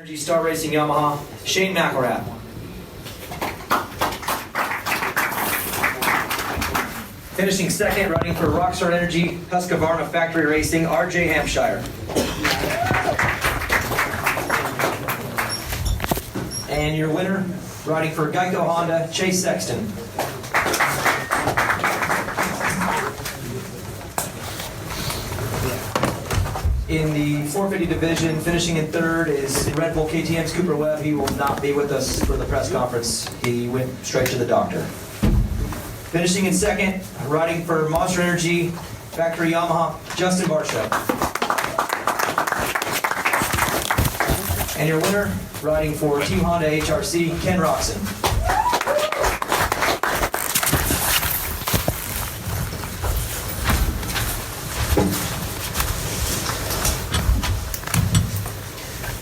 Energy Star Racing Yamaha, Shane McElrath. Finishing second, riding for Roczen Energy, Husqvarna Factory Racing, RJ Hampshire. And your winner, riding for Geico Honda, Chase Sexton. In the 450 division, finishing in third is Red Bull KTM's Cooper Webb. He will not be with us for the press conference. He went straight to the doctor. Finishing in second, riding for Monster Energy Factory Yamaha, Justin Barcia. And your winner, riding for Team Honda HRC, Ken Roczen.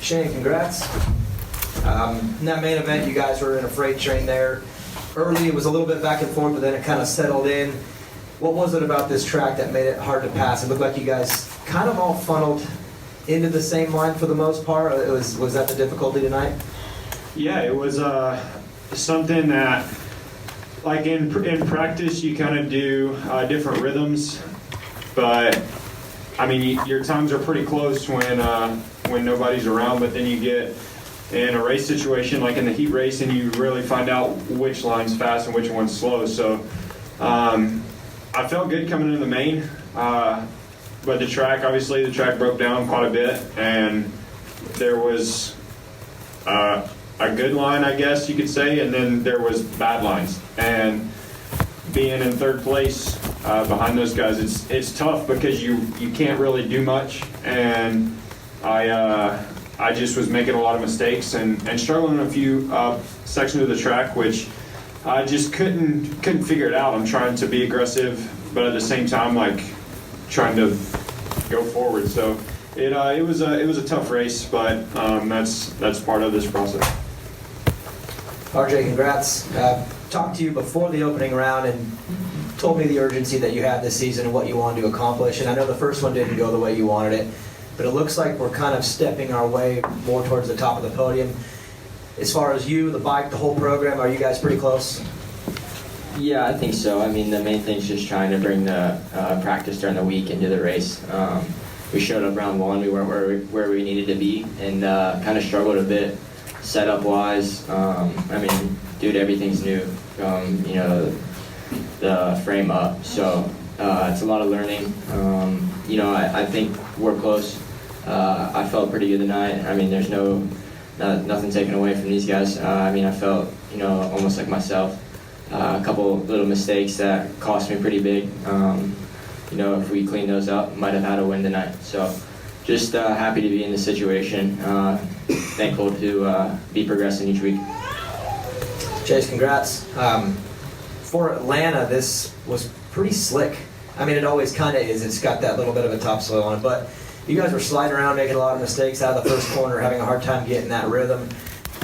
Shane, congrats. In that main event, you guys were in a freight train there. Early, it was a little bit back and forth, but then it kind of settled in. What was it about this track that made it hard to pass? It looked like you guys kind of all funneled into the same line for the most part. Was that the difficulty tonight? Yeah, it was something that, like in practice, you kind of do different rhythms, but I mean, your times are pretty close when nobody's around, but then you get in a race situation like in the heat race and you really find out which line's fast and which one's slow. So I felt good coming into the main, but the track broke down quite a bit, and there was a good line, I guess you could say, and then there was bad lines. And being in third place behind those guys, it's tough because you can't really do much, and I just was making a lot of mistakes and struggling in a few sections of the track, which I just couldn't figure it out. I'm trying to be aggressive, but at the same time, like trying to go forward. So it was a tough race, but that's part of this process. RJ, congrats. Talked to you before the opening round and told me the urgency that you had this season and what you wanted to accomplish. And I know the first one didn't go the way you wanted it, but it looks like we're kind of stepping our way more towards the top of the podium. As far as you, the bike, the whole program, are you guys pretty close? Yeah, I think so. I mean, the main thing is just trying to bring the practice during the week into the race. We showed up round one, we weren't where we needed to be, and kind of struggled a bit setup-wise. I mean, dude, everything's new. The frame up, so it's a lot of learning. I think we're close. I felt pretty good tonight. I mean, there's nothing taken away from these guys. I felt, almost like myself. A couple little mistakes that cost me pretty big. If we cleaned those up, might have had a win tonight. So just happy to be in this situation. Thankful to be progressing each week. Chase, congrats. For Atlanta, this was pretty slick. I mean, it always kind of is. It's got that little bit of a topsoil on it, but you guys were sliding around, making a lot of mistakes out of the first corner, having a hard time getting that rhythm.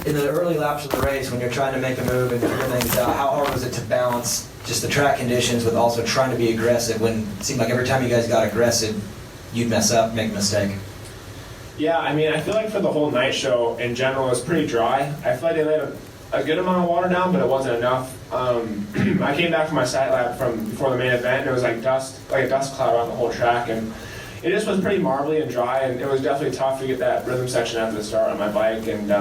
In the early laps of the race, when you're trying to make a move and figure things out, how hard was it to balance just the track conditions with also trying to be aggressive when it seemed like every time you guys got aggressive, you'd mess up, make a mistake? Yeah, I mean, I feel like for the whole night show in general, it was pretty dry. I feel like they laid a good amount of water down, but it wasn't enough. I came back from my side lap from before the main event, and it was like a dust cloud around the whole track, and it just was pretty marbly and dry, and it was definitely tough to get that rhythm section after the start on my bike, and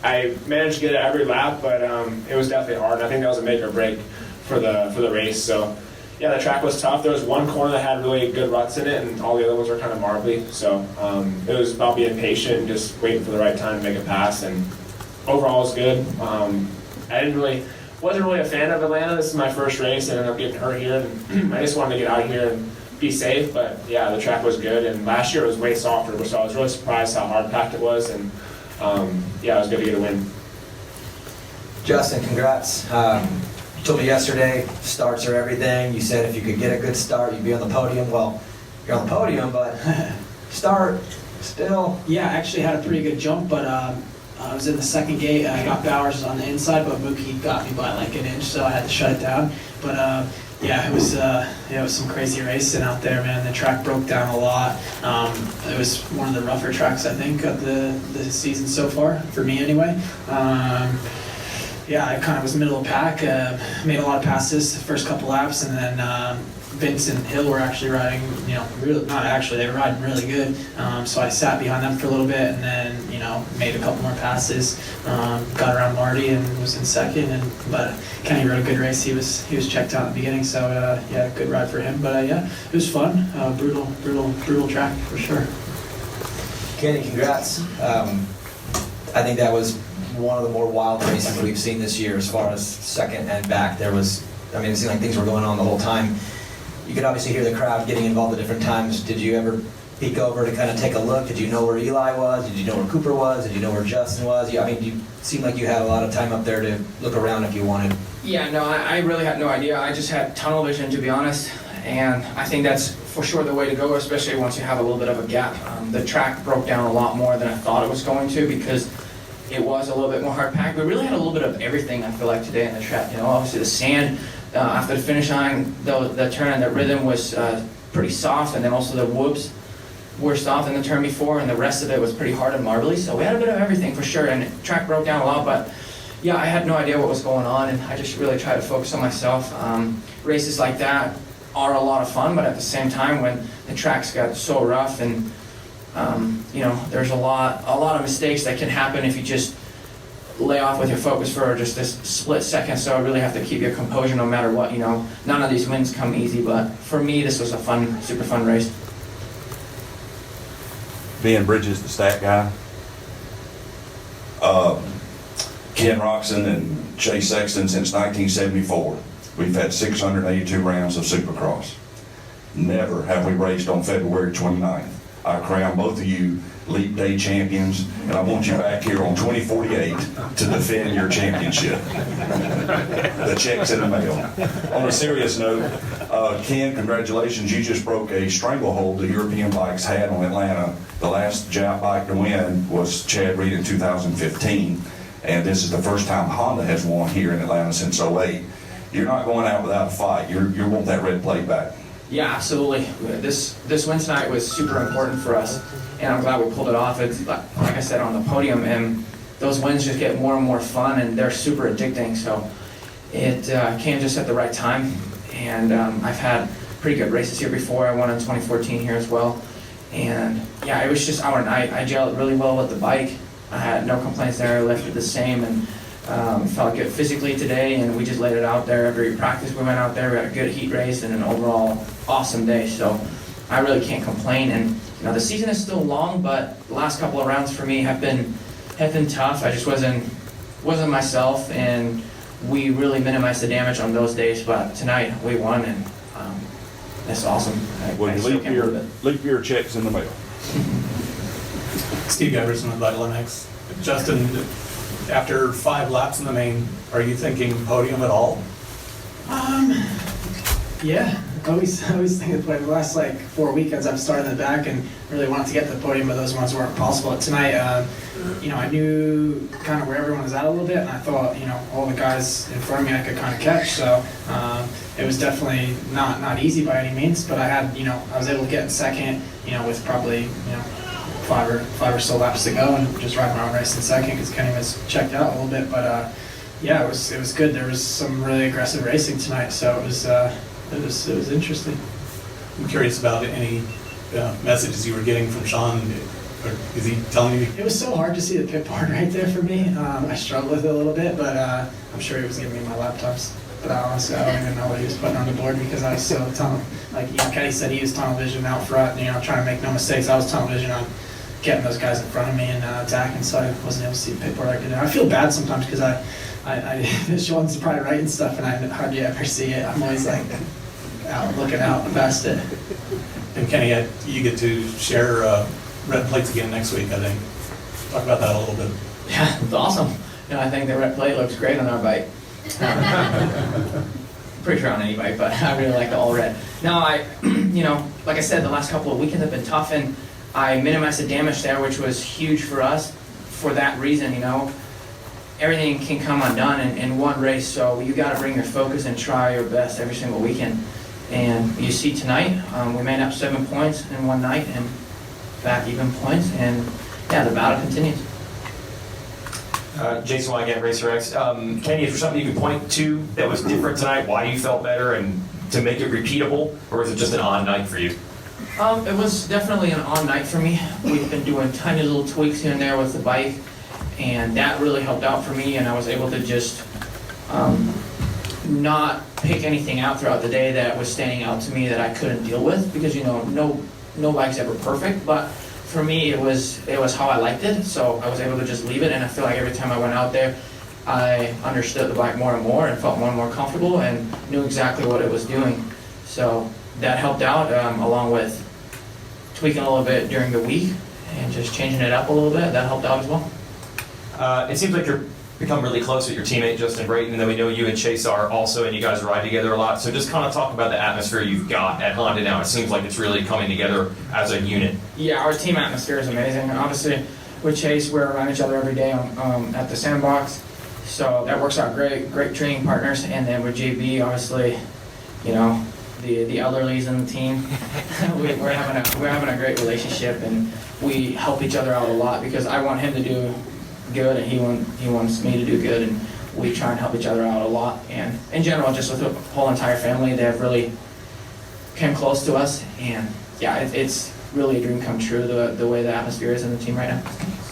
I managed to get it every lap, but it was definitely hard, and I think that was a make or break for the race. So yeah, the track was tough. There was one corner that had really good ruts in it, and all the other ones were kind of marbly, so it was about being patient and just waiting for the right time to make a pass, and overall it was good. I wasn't really a fan of Atlanta. This is my first race. I ended up getting hurt here, and I just wanted to get out here and be safe, but yeah, the track was good, and last year it was way softer, so I was really surprised how hard packed it was, and yeah, it was good to get a win. Justin, congrats. You told me yesterday, starts are everything. You said if you could get a good start, you'd be on the podium. Well, you're on the podium, but start still. Yeah, I actually had a pretty good jump, but I was in the second gate. I got Bowers on the inside, but Mookie got me by like an inch, so I had to shut it down. But Yeah, it was some crazy racing out there, man. The track broke down a lot. It was one of the rougher tracks, I think, of the season so far, for me anyway. Yeah, I kind of was middle of the pack, made a lot of passes the first couple laps, and then Vince and Hill were actually riding, really, not actually, they were riding really good. So I sat behind them for a little bit, and then, made a couple more passes, got around Marty and was in second. But Kenny rode a good race. He was checked out in the beginning, so yeah, good ride for him. But yeah, it was fun. Brutal track for sure. Kenny, congrats. I think that was one of the more wild races we've seen this year as far as second and back. It seemed like things were going on the whole time. You could obviously hear the crowd getting involved at different times. Did you ever peek over to kind of take a look? Did you know where Eli was? Did you know where Cooper was? Did you know where Justin was? You seemed like you had a lot of time up there to look around if you wanted. Yeah, no, I really had no idea. I just had tunnel vision, to be honest, and I think that's for sure the way to go, especially once you have a little bit of a gap. The track broke down a lot more than I thought it was going to, because it was a little bit more hard-packed. We really had a little bit of everything, I feel like, today in the track. Obviously the sand, after the finish line, the turn and the rhythm was pretty soft, and then also the whoops were soft in the turn before, and the rest of it was pretty hard and marbly. So we had a bit of everything for sure, and the track broke down a lot, but yeah, I had no idea what was going on, and I just really tried to focus on myself. Races like that are a lot of fun, but at the same time, when the tracks got so rough and there's a lot of mistakes that can happen if you just lay off with your focus for just this split second. So I really have to keep your composure no matter what. None of these wins come easy, but for me, this was a fun, super fun race. Ben Bridges, the stat guy. Ken Roczen and Chase Sexton since 1974. We've had 682 rounds of Supercross. Never have we raced on February 29th. I crown both of you Leap Day champions, and I want you back here on 2048 to defend your championship. The check's in the mail. On a serious note, Ken, congratulations. You just broke a stranglehold the European bikes had on Atlanta. The last Jap bike to win was Chad Reed in 2015, and this is the first time Honda has won here in Atlanta since '08. You're not going out without a fight. You want that red plate back. Yeah, absolutely. This win tonight was super important for us, and I'm glad we pulled it off. It's like I said, on the podium, and those wins just get more and more fun, and they're super addicting. So it came just at the right time, and I've had pretty good races here before. I won in 2014 here as well, and yeah, it was just our night. I gelled really well with the bike. I had no complaints there. I lifted the same, and felt good physically today, and we just laid it out there. Every practice we went out there, we had a good heat race and an overall awesome day. So I really can't complain. And the season is still long, but the last couple of rounds for me have been tough. I just wasn't myself, and we really minimized the damage on those days. But tonight we won, and that's awesome. Well, leap your checks in the mail. Steve Everson with Vital MX. Justin, after 5 laps in the main, are you thinking podium at all? Yeah, I always think of the last 4 weekends I've started in the back and really wanted to get to the podium, but those ones weren't possible. But tonight, I knew kind of where everyone was at a little bit, and I thought, all the guys in front of me I could kind of catch. So it was definitely not easy by any means, but I had, I was able to get in second, with probably, 5 or so laps to go, and just ride my own race in second because Kenny was checked out a little bit. But yeah, it was good. There was some really aggressive racing tonight, so it was interesting. I'm curious about any messages you were getting from Sean. Or is he telling you? It was so hard to see the pit board right there for me. I struggled with it a little bit, but I'm sure he was giving me my laptops. But honestly, I don't even know what he was putting on the board because I was so tunnel. Kenny said, he was tunnel vision out front, trying to make no mistakes. I was tunnel vision on getting those guys in front of me and attacking, so I wasn't able to see the pit board like I did. I feel bad sometimes because Sean's probably writing stuff and I hardly ever see it. I'm always looking out past it. And Kenny, you get to share red plates again next week, I think. Talk about that a little bit. Yeah, it's awesome. I think the red plate looks great on our bike. Pretty sure on any bike, but I really like the all red. No, like I said, the last couple of weekends have been tough, and I minimized the damage there, which was huge for us for that reason. everything can come undone in one race, so you got to bring your focus and try your best every single weekend. And you see tonight, we made up 7 points in one night and back even points, and yeah, the battle continues. Jason White again, Racer X. Kenny, is there something you could point to that was different tonight? Why you felt better, and to make it repeatable, or was it just an on night for you? It was definitely an on night for me. We've been doing tiny little tweaks here and there with the bike, and that really helped out for me, and I was able to just not pick anything out throughout the day that was standing out to me that I couldn't deal with, because no bike's ever perfect, but for me it was how I liked it, so I was able to just leave it, and I feel like every time I went out there I understood the bike more and more and felt more and more comfortable and knew exactly what it was doing. So that helped out, along with tweaking a little bit during the week and just changing it up a little bit. That helped out as well. It seems like you're become really close with your teammate Justin Brayton, and then we know you and Chase are also, and you guys ride together a lot. So just kind of talk about the atmosphere you've got at Honda now. It seems like it's really coming together as a unit. Yeah, our team atmosphere is amazing. Obviously, with Chase, we're around each other every day at the sandbox, so that works out great. Great training partners, and then with JB, obviously, the elderlies in the team, we're having a great relationship, and we help each other out a lot because I want him to do good, and he wants me to do good, and we try and help each other out a lot. And in general, just with the whole entire family, they have really came close to us, and yeah, it's really a dream come true the way the atmosphere is in the team right now.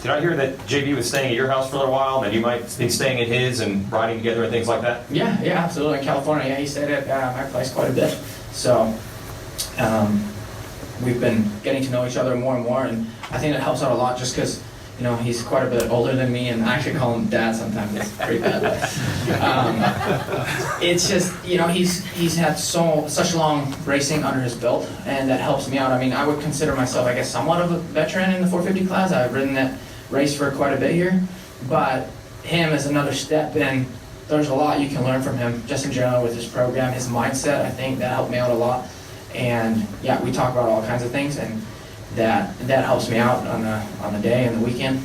Did I hear that JB was staying at your house for a little while, and you might be staying at his and riding together and things like that? Yeah, absolutely. In California, yeah, he stayed at my place quite a bit. So we've been getting to know each other more and more, and I think that helps out a lot just because he's quite a bit older than me, and I actually call him Dad sometimes. It's pretty bad. But, it's just, he's had such long racing under his belt, and that helps me out. I mean, I would consider myself, I guess, somewhat of a veteran in the 450 class. I've ridden that race for quite a bit here, but him is another step, and there's a lot you can learn from him, just in general with his program, his mindset. I think that helped me out a lot. And yeah, we talk about all kinds of things, and that helps me out on the day and the weekend.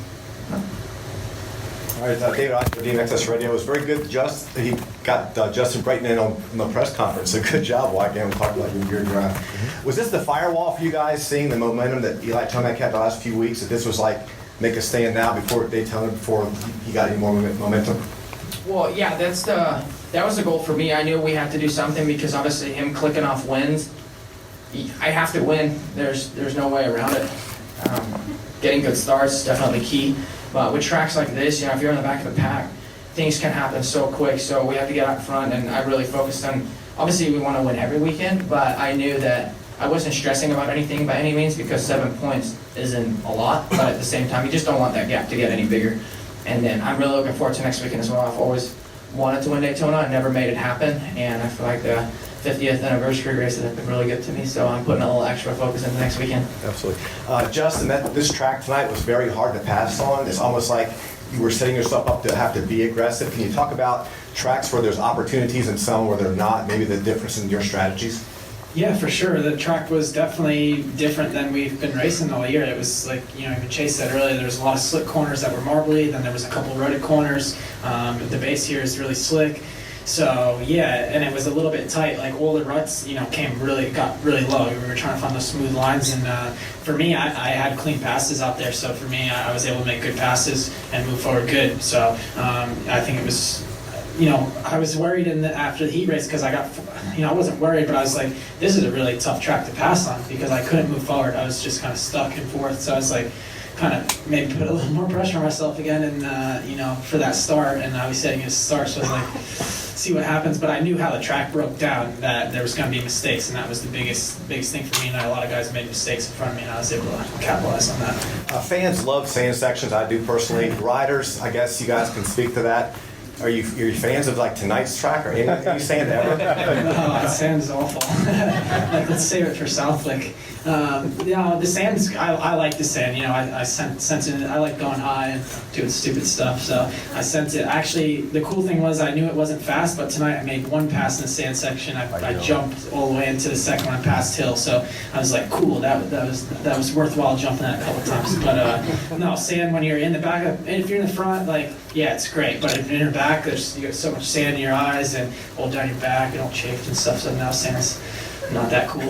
All right, David Oster, DMXS Radio. It was very good. He got Justin Brayton in on the press conference. So good job, Again, we'll talk about your drive. Was this the firewall for you guys, seeing the momentum that Eli Tomac had the last few weeks? That this was like make a stand now before Daytona, before he got any more momentum? Well, yeah, that was the goal for me. I knew we had to do something because obviously him clicking off wins, I have to win. There's no way around it. Getting good starts is definitely key. But with tracks like this, if you're in the back of the pack, things can happen so quick. So we have to get out front, and I really focused on, obviously we want to win every weekend, but I knew that I wasn't stressing about anything by any means because 7 points isn't a lot, but at the same time, you just don't want that gap to get any bigger. And then I'm really looking forward to next weekend as well. I've always wanted to win Daytona. I never made it happen, and I feel like the 50th anniversary races have been really good to me, so I'm putting a little extra focus into next weekend. Absolutely. Justin, this track tonight was very hard to pass on. It's almost like you were setting yourself up to have to be aggressive. Can you talk about tracks where there's opportunities and some where they're not, maybe the difference in your strategies? Yeah, for sure. The track was definitely different than we've been racing all year. It was like, even Chase said earlier, there was a lot of slick corners that were marbly, then there was a couple rutted corners. The base here is really slick. So yeah, and it was a little bit tight. Like all the ruts, got really low. We were trying to find those smooth lines, and for me, I had clean passes out there. So for me, I was able to make good passes and move forward good. So I think it was, I was worried after the heat race because I got, I wasn't worried, but I was like, this is a really tough track to pass on because I couldn't move forward. I was just kind of stuck and forth. So I was like, kind of maybe put a little more pressure on myself again, and for that start, and I was setting a start, so I was like, see what happens. But I knew how the track broke down, that there was going to be mistakes, and that was the biggest thing for me. And a lot of guys made mistakes in front of me, and I was able to capitalize on that. Fans love sand sections. I do personally. Riders, I guess you guys can speak to that. Are you fans of like tonight's track or any sand ever? No, sand is awful. Let's save it for Southwick. The sand's, I like the sand, I sense it, I like going high and doing stupid stuff, so I sense it. Actually, the cool thing was I knew it wasn't fast, but tonight I made one pass in the sand section. I jumped all the way into the second one past hill, so I was like, cool, that was worthwhile jumping that a couple times. But no, sand when you're in the back, and if you're in the front, like, yeah, it's great, but if you're in the back, you get so much sand in your eyes and all down your back and all chafed and stuff, so now sand's not that cool.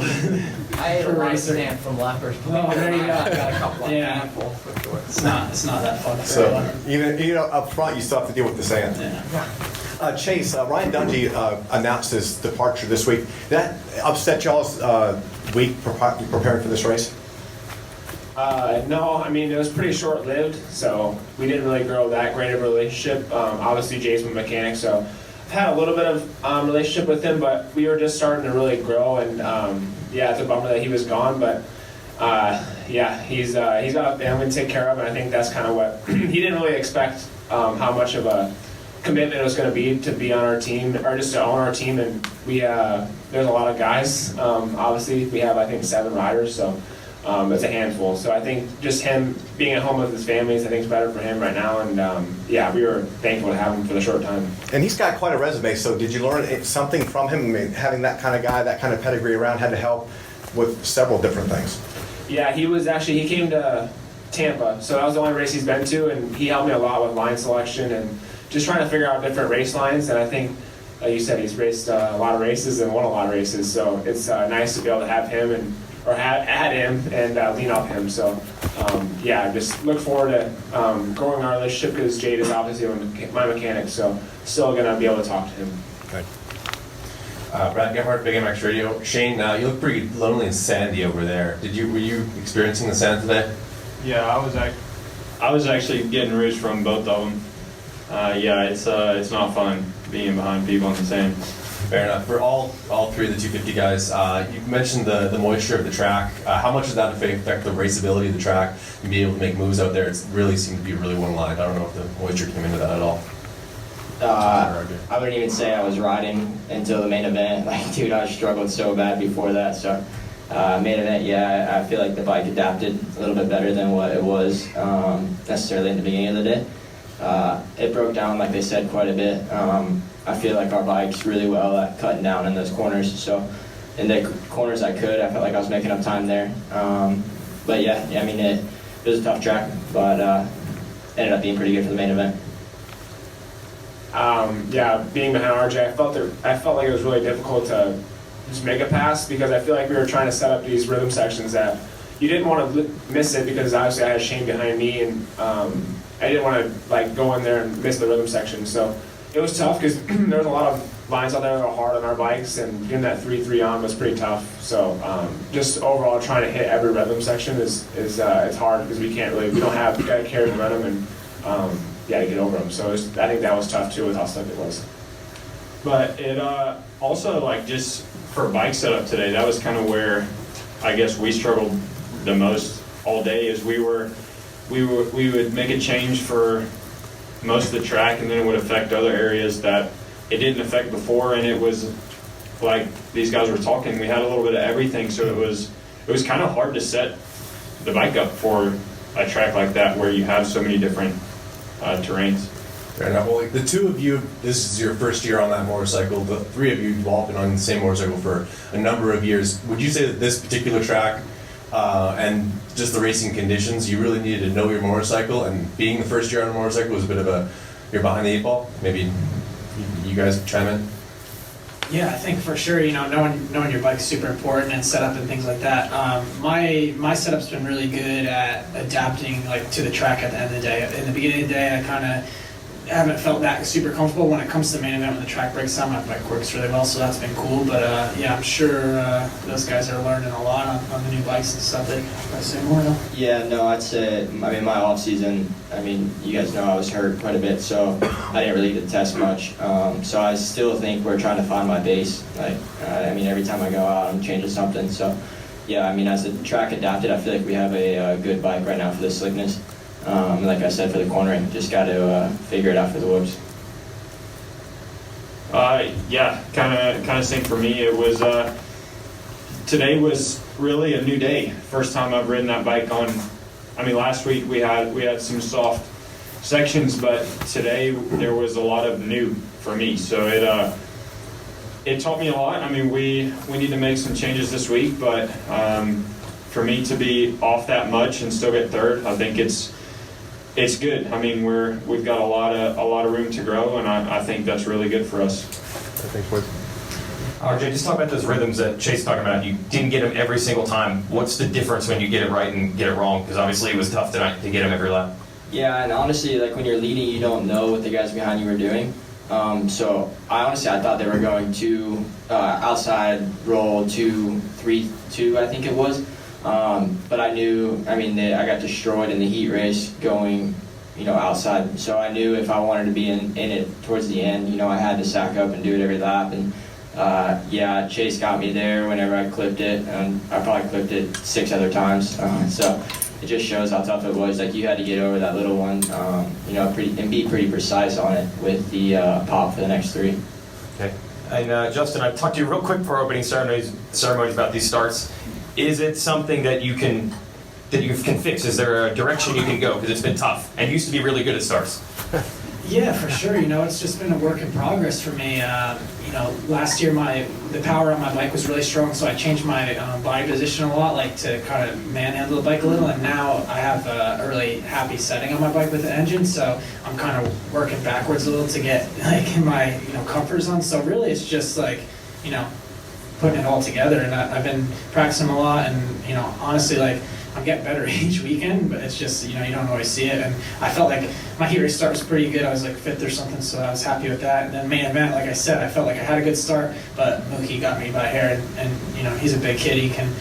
I ate a lot of sand from lappers. Oh, there you go. I got a couple of handfuls for sure. It's not that fun. So even up front, you still have to deal with the sand. Yeah. Chase, Ryan Dungey announced his departure this week. Did that upset y'all's week preparing for this race? No, I mean, it was pretty short-lived, so we didn't really grow that great of a relationship. Obviously, Jay's my mechanic, so I've had a little bit of relationship with him, but we were just starting to really grow, and yeah, it's a bummer that he was gone, but yeah, he's got a family to take care of, and I think that's kind of what he didn't really expect how much of a commitment it was going to be on our team, or just to own our team, and we there's a lot of guys. Obviously, we have I think 7 riders, so. It's a handful. So I think just him being at home with his families, I think is better for him right now. And yeah, we were thankful to have him for the short time. And he's got quite a resume. So did you learn something from him? I mean, having that kind of guy, that kind of pedigree around had to help with several different things. Yeah, he came to Tampa. So that was the only race he's been to. And he helped me a lot with line selection and just trying to figure out different race lines. And I think, like you said, he's raced a lot of races and won a lot of races. So it's nice to be able to have him or add him and lean off him. So, yeah, just look forward to growing our relationship because Jade is obviously my mechanic, so still going to be able to talk to him. Okay. Brad Gephardt, Big MX Radio. Shane, you look pretty lonely and sandy over there. Were you experiencing the sand today? Yeah, I was actually getting roost from both of them. Yeah, it's not fun being behind people in the sand. Fair enough. For all 3 of the 250 guys, you mentioned the moisture of the track. How much does that affect the raceability of the track and be able to make moves out there? It really seemed to be really one-lined. I don't know if the moisture came into that at all. I wouldn't even say I was riding until the main event. Like, dude, I struggled so bad before that. So, main event, yeah, I feel like the bike adapted a little bit better than what it was necessarily in the beginning of the day. It broke down, like they said, quite a bit. I feel like our bike's really well at cutting down in those corners. So in the corners I felt like I was making up time there. But yeah, I mean, it was a tough track, but ended up being pretty good for the main event. Yeah, being behind RJ, I felt like it was really difficult to just make a pass because I feel like we were trying to set up these rhythm sections that you didn't want to miss it because obviously I had Shane behind me and I didn't want to like go in there and miss the rhythm section. So it was tough because there was a lot of lines out there that were hard on our bikes, and getting that 3-3 on was pretty tough. So just overall trying to hit every rhythm section is it's hard because we don't have got to carry momentum and yeah, to get over them. So I think that was tough too with how slick it was. But it also, like, just for bike setup today, that was kind of where I guess we struggled the most all day. Is we would make a change for most of the track, and then it would affect other areas that it didn't affect before. And it was like these guys were talking. We had a little bit of everything, so it was kind of hard to set the bike up for a track like that where you have so many different terrains. Fair enough. Well, the 2 of you, this is your first year on that motorcycle. The 3 of you have all been on the same motorcycle for a number of years. Would you say that this particular track and just the racing conditions, you really needed to know your motorcycle, and being the first year on a motorcycle was a bit of you're behind the 8 ball? Maybe you guys chime in? Yeah, I think for sure, knowing your bike's super important and setup and things like that. My setup's been really good at adapting like to the track at the end of the day. In the beginning of the day, I kind of haven't felt that super comfortable. When it comes to the main event, when the track breaks down, my bike works really well, so that's been cool. But yeah, I'm sure those guys are learning a lot on the new bikes and stuff. They probably say more though. Yeah, no, I'd say, I mean, my off season, I mean, you guys know I was hurt quite a bit, so I didn't really get to test much. So I still think we're trying to find my base. Like, I mean, every time I go out, I'm changing something. So yeah, I mean, as the track adapted, I feel like we have a good bike right now for the slickness. Like I said, for the cornering, just got to figure it out for the whoops. Yeah, kind of same for me. It was today was really a new day. First time I've ridden that bike on. I mean, last week we had some soft sections, but today there was a lot of new for me. So it taught me a lot. I mean, we need to make some changes this week, but for me to be off that much and still get third, I think it's good. I mean, we've got a lot of room to grow, and I think that's really good for us. Thanks, boys. RJ, just talk about those rhythms that Chase talking about. You didn't get them every single time. What's the difference when you get it right and get it wrong? Because obviously it was tough tonight to get them every lap. Yeah, and honestly, like when you're leading, you don't know what the guys behind you are doing. So I thought they were going to outside roll 2-3-2, I think it was. But I knew, I got destroyed in the heat race going, outside. So I knew if I wanted to be in it towards the end, I had to sack up and do it every lap. And Chase got me there whenever I clipped it, and I probably clipped it 6 other times. So it just shows how tough it was. Like, you had to get over that little one, and be pretty precise on it with the pop for the next 3. Okay. And Justin, I talked to you real quick for opening ceremonies about these starts. Is it something that you can fix? Is there a direction you can go? Because it's been tough and used to be really good at starts. Yeah, for sure. It's just been a work in progress for me. Last year the power on my bike was really strong, so I changed my body position a lot, like to kind of manhandle the bike a little. And now I have a really happy setting on my bike with the engine, so I'm kind of working backwards a little to get like in my comfort zone. So really, it's just like putting it all together. And I've been practicing a lot, and honestly, like, I'm getting better each weekend, but it's just, you don't always see it. And I felt like my heat race start was pretty good. I was like 5th or something, so I was happy with that. And then main event, like I said, I felt like I had a good start, but Mookie got me by a hair, and he's a big kid. He can,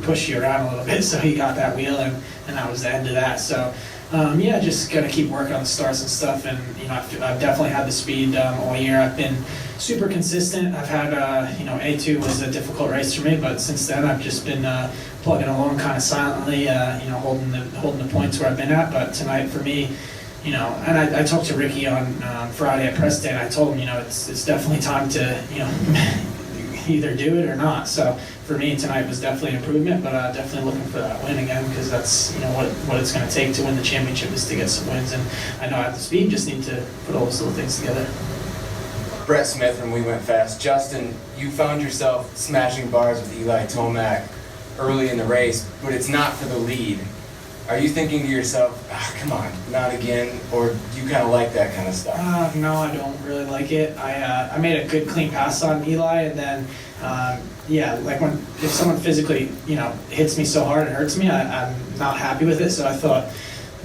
push you around a little bit, so he got that wheel, and that was the end of that. So, just gonna keep working on the starts and stuff. And, I've definitely had the speed all year. I've been super consistent. I've had, A2 was a difficult race for me, but since then I've just been plugging along kind of silently, holding the points where I've been at. But tonight for me, and I talked to Ricky on Friday at press day, and I told him, it's definitely time to, either do it or not. So for me, tonight was definitely an improvement, but definitely looking for that win again, because that's what it's going to take to win the championship, is to get some wins. And I know I have the speed, just need to put all those little things together. Brett Smith from We Went Fast. Justin, you found yourself smashing bars with Eli Tomac early in the race, but it's not for the lead. Are you thinking to yourself, come on, not again, or do you kind of like that kind of stuff? No, I don't really like it. I made a good clean pass on Eli, and then like if someone physically hits me so hard it hurts me, I'm not happy with it. So I thought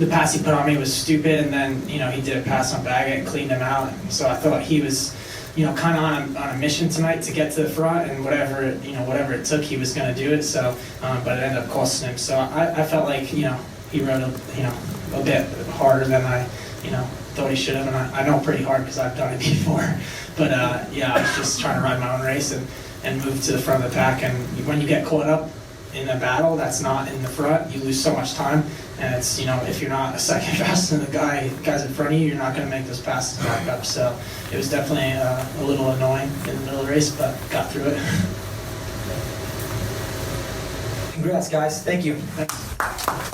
the pass he put on me was stupid, and then he did a pass on Baggett and cleaned him out. So I thought he was kind of on a mission tonight to get to the front, and whatever it took, he was going to do it. So, but it ended up costing him. So I felt like he rode a bit harder than I thought he should have, and I know pretty hard because I've done it before. But I was just trying to ride my own race and move to the front of the pack. And when you get caught up in a battle that's not in the front, you lose so much time. And it's, if you're not a second faster than the guys in front of you, you're not going to make those passes back up. So it was definitely a little annoying in the middle of the race, but got through it. Congrats, guys. Thank you. Thanks.